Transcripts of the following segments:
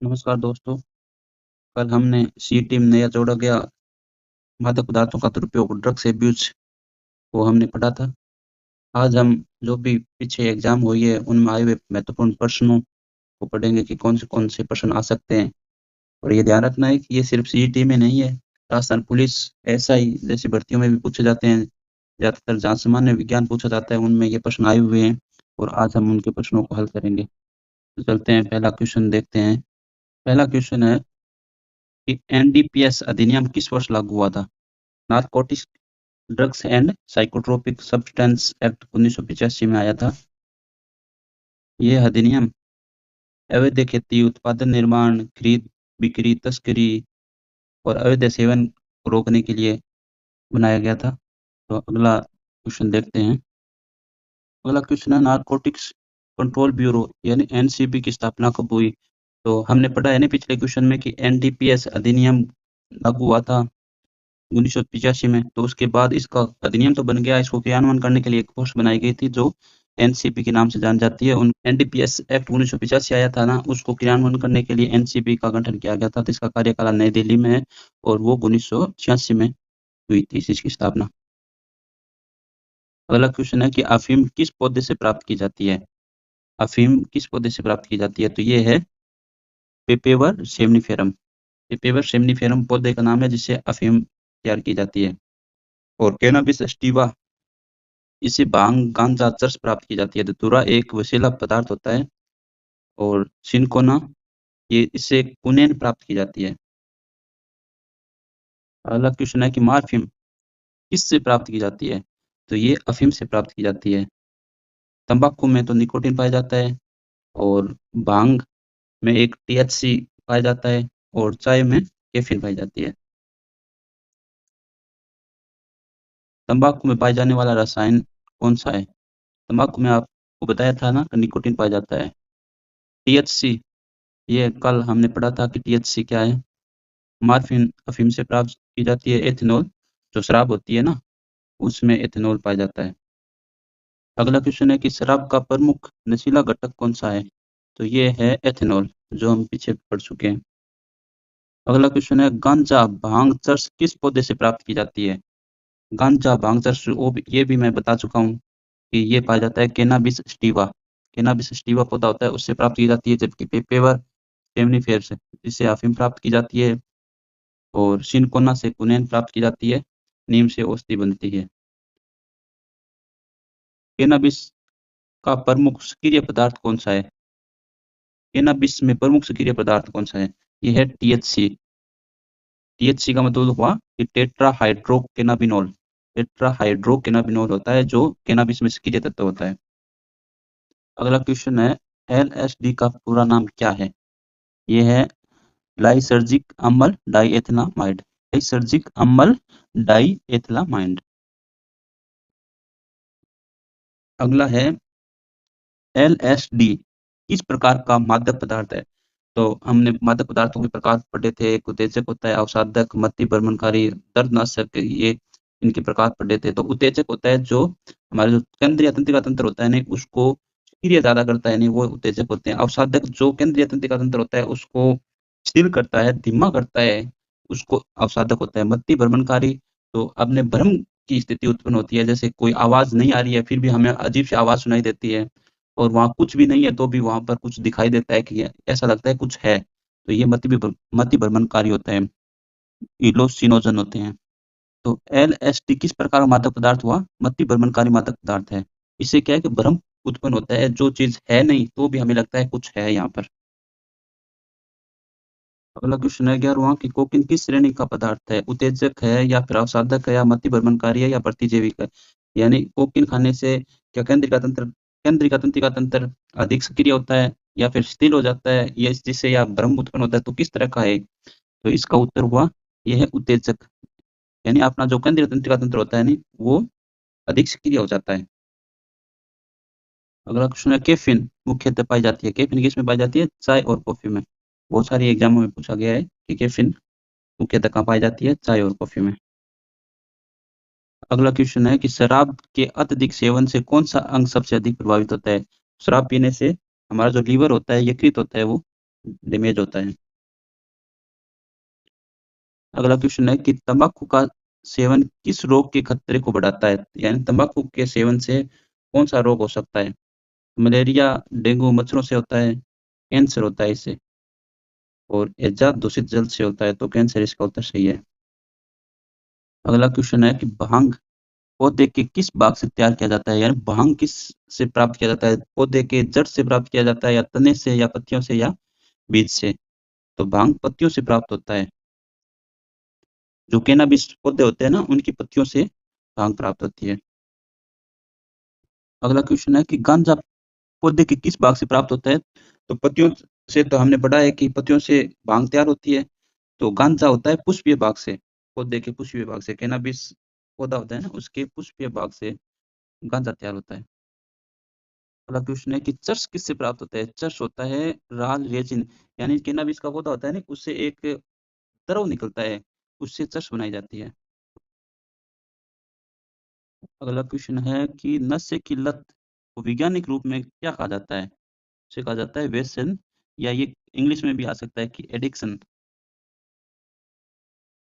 नमस्कार दोस्तों। कल हमने सी टीम नया जोड़ा गया मादक पदार्थों का दुरुपयोग ड्रग्स एब्यूज को हमने पढ़ा था। आज हम जो भी पीछे एग्जाम हुई है उनमें आए हुए महत्वपूर्ण प्रश्नों को पढ़ेंगे कि कौन से प्रश्न आ सकते हैं। और ये ध्यान रखना है कि ये सिर्फ सीईटी में नहीं है, राजस्थान पुलिस, एसआई जैसी भर्तियों में भी पूछे जाते हैं। ज्यादातर जहाँ सामान्य विज्ञान पूछा जाता है उनमें ये प्रश्न आए हुए हैं और आज हम उनके प्रश्नों को हल करेंगे। तो चलते हैं, पहला क्वेश्चन देखते हैं। पहला क्वेश्चन है कि एनडीपीएस अधिनियम किस वर्ष लागू हुआ था? Narcotics drugs and psychotropic substance act 1985 में आया था। ये अधिनियम अवैध खेती, उत्पादन, निर्माण, खरीद, बिक्री, तस्करी और अवैध सेवन को रोकने के लिए बनाया गया था। तो अगला क्वेश्चन देखते हैं। अगला क्वेश्चन है नारकोटिक्स कंट्रोल ब्यूरो यानी एनसीबी की स्थापना कब हुई? तो हमने पढ़ा है ना पिछले क्वेश्चन में कि एनडीपीएस अधिनियम लागू हुआ था 1985 में। तो उसके बाद इसका अधिनियम तो बन गया, इसको क्रियान्वयन करने के लिए एक पोस्ट बनाई गई थी जो एनसीबी के नाम से जानी जाती है। उन एनडीपीएस एक्ट 1985 आया था ना, उसको क्रियान्वयन करने के लिए एनसीबी का गठन किया गया था। तो इसका कार्यकाल नई दिल्ली में है और वो 1986 में हुई थी इसकी स्थापना। अगला क्वेश्चन है कि अफीम किस पौधे से प्राप्त की जाती है? अफीम किस पौधे से प्राप्त की जाती है? तो ये है पेपेवर सेमनीफेरम। पेपेवर सेमनीफेरम पौधे का नाम है जिससे अफीम तैयार की जाती है। और कैनाबिस सटिवा, इससे भांग, गांजा, चरस प्राप्त की जाती है। धतूरा एक विषैला पदार्थ होता है। और सिनकोना, ये इससे कुनैन प्राप्त की जाती है। अगला क्वेश्चन है कि मार्फिम किससे प्राप्त की जाती है? तो ये अफीम से प्राप्त की जाती है। तंबाकू में तो निकोटीन पाया जाता है और भांग में एक टीएचसी पाया जाता है और चाय में कैफीन पाई जाती है। तंबाकू में पाए जाने वाला रसायन कौन सा है? तंबाकू में आपको बताया था ना, निकोटीन पाया जाता है। टीएचसी, ये कल हमने पढ़ा था कि टीएचसी क्या है। मार्फिन अफीम से प्राप्त की जाती है। एथेनॉल, जो शराब होती है ना, उसमें एथेनॉल पाया जाता है। अगला क्वेश्चन है कि शराब का प्रमुख नशीला घटक कौन सा है? तो ये है एथेनॉल, जो हम पीछे पढ़ चुके हैं। अगला क्वेश्चन है गांजा, भांग, चरस किस पौधे से प्राप्त की जाती है? गांजा, भांग, चरस ये भी मैं बता चुका हूँ कि ये पाया जाता है कैनाबिस स्टीवा। कैनाबिस स्टीवा पौधा होता है, उससे प्राप्त की जाती है। जबकि पेपेवर सेमनीफेर से, जिससे अफीम प्राप्त की जाती है। और सिनकोना से कुनैन प्राप्त की जाती है। नीम से औषधि बनती है। कैनाबिस का प्रमुख सक्रिय पदार्थ कौन सा है? कैनाबिस में प्रमुख सक्रिय पदार्थ कौन सा है? ये है टीएचसी। टीएचसी का मतलब हुआ कि टेट्राहाइड्रोकेनाबिनोल। टेट्राहाइड्रोकेनाबिनोल होता है जो कैनाबिस में सक्रिय तत्व होता है। अगला क्वेश्चन है एलएसडी का पूरा नाम क्या है? ये है लाइसर्जिक अम्ल डाइएथेनामाइड। लाइसर्जिक अम्ल डाइएथेनामाइड। अगला है एलएसडी किस प्रकार का मादक पदार्थ है? तो हमने मादक पदार्थों के प्रकार पढ़े थे। एक उत्तेजक होता है, अवसादक, मति भ्रमणकारी, दर्दनाशक, ये इनके प्रकार पढ़े थे। तो उत्तेजक होता है जो हमारे जो केंद्रीय तंत्रिका तंत्र होता है नहीं, उसको सक्रिय ज्यादा करता है नहीं, वो उत्तेजक होते हैं। अवसादक जो केंद्रीय तंत्रिका तंत्र होता है उसको स्थिर करता है, धीमा करता है, उसको अवसादक होता है। मति भ्रमणकारी, तो अपने भ्रम की स्थिति उत्पन्न होती है, जैसे कोई आवाज नहीं आ रही है फिर भी हमें अजीब सी आवाज सुनाई देती है और वहाँ कुछ भी नहीं है तो भी वहाँ पर कुछ दिखाई देता है कि ऐसा लगता है कुछ है। तो ये मति भ्रमणकारी होता है। इलोसिनोजन होते हैं। तो एलएसडी किस प्रकार का मादक पदार्थ हुआ? मति भ्रमणकारी मादक पदार्थ है। इससे क्या है कि भ्रम उत्पन्न होता है, जो चीज है नहीं तो भी हमें लगता है कुछ है यहाँ पर। अगला क्वेश्चन है 11वां कि कोकीन किस श्रेणी का पदार्थ है? उत्तेजक है या फिर अवसादक है या मति भ्रमणकारी है या प्रतिजैविक है? यानी कोकीन खाने से क्या केंद्रीय तंत्रिका तंत्र अधिक सक्रिय होता है या फिर शिथिल हो जाता है, या जिससे या भ्रम उत्पन्न होता है? तो किस तरह का है? तो इसका उत्तर हुआ यह है उत्तेजक। यानी अपना जो केंद्रीय तंत्रिका तंत्र होता है नहीं, वो अधिक सक्रिय हो जाता है। अगला क्वेश्चन है कैफीन मुख्यतः पाई जाती है? कैफीन किस में पाई जाती है? चाय और कॉफी में। बहुत सारे एग्जामों में पूछा गया है कि कैफीन मुख्यतः कहाँ पाई जाती है? चाय और कॉफी में। अगला क्वेश्चन है कि शराब के अत्यधिक सेवन से कौन सा अंग सबसे अधिक प्रभावित होता है? शराब पीने से हमारा जो लीवर होता है, यकृत होता है, वो डैमेज होता है। अगला क्वेश्चन है कि तंबाकू का सेवन किस रोग के खतरे को बढ़ाता है? यानी तंबाकू के सेवन से कौन सा रोग हो सकता है? मलेरिया, डेंगू मच्छरों से होता है, कैंसर होता है इससे, और एजाज दूषित जल से होता है, तो कैंसर इसका उत्तर सही है। अगला क्वेश्चन है कि भांग पौधे के किस भाग से तैयार किया जाता है? यानी भांग किस से प्राप्त किया जाता है? पौधे के जड़ से प्राप्त किया जाता है, या तने से, या पत्तियों से, या बीज से? तो भांग पत्तियों से प्राप्त होता है। जो कैनाबिस पौधे होते हैं ना, उनकी पत्तियों से भांग प्राप्त होती है। अगला क्वेश्चन है कि गांजा पौधे के किस भाग से प्राप्त होता है? तो पत्तियों से तो हमने पढ़ा है कि पत्तियों से भांग तैयार होती है। तो गांजा होता है पुष्पीय भाग से, पौधे के पुष्पीय भाग से। कैनाबिस पौधा होता है ना, उसके पुष्पीय भाग से गांजा तैयार होता है। अगला क्वेश्चन है कि चर्स किससे प्राप्त होता है? चर्स होता है राल रेजिन, यानी कैनाबिस का पौधा होता है ना, उससे एक द्रव निकलता है, उससे चर्स बनाई जाती है। अगला क्वेश्चन है कि नशे की लत को वैज्ञानिक रूप में क्या कहा जाता है? उसे कहा जाता है व्यसन, या ये इंग्लिश में भी आ सकता है कि एडिक्शन।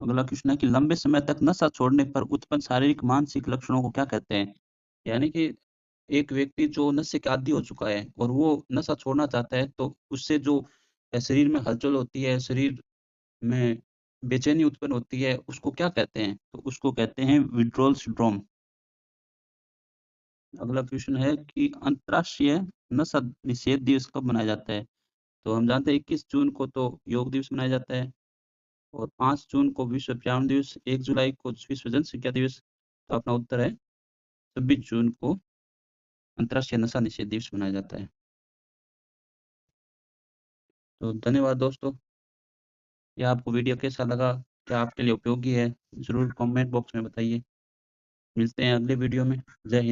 अगला क्वेश्चन है कि लंबे समय तक नशा छोड़ने पर उत्पन्न शारीरिक मानसिक लक्षणों को क्या कहते हैं? यानी कि एक व्यक्ति जो नशे के आदी हो चुका है और वो नशा छोड़ना चाहता है, तो उससे जो शरीर में हलचल होती है, शरीर में बेचैनी उत्पन्न होती है, उसको क्या कहते हैं? तो उसको कहते हैं विड्रॉल सिंड्रोम। अगला क्वेश्चन है कि अंतर्राष्ट्रीय नशा निषेध दिवस कब मनाया जाता है? तो हम जानते हैं 21 जून को तो योग दिवस मनाया जाता है, और 5 जून को विश्व पर्यावरण दिवस, 1 जुलाई को विश्व जनसंख्या दिवस। तो अपना उत्तर है 26 जून को अंतर्राष्ट्रीय नशा निषेध दिवस मनाया जाता है। तो धन्यवाद दोस्तों। यह आपको वीडियो कैसा लगा, क्या आपके लिए उपयोगी है, ज़रूर कमेंट बॉक्स में बताइए। मिलते हैं अगले वीडियो में। जय हिंद।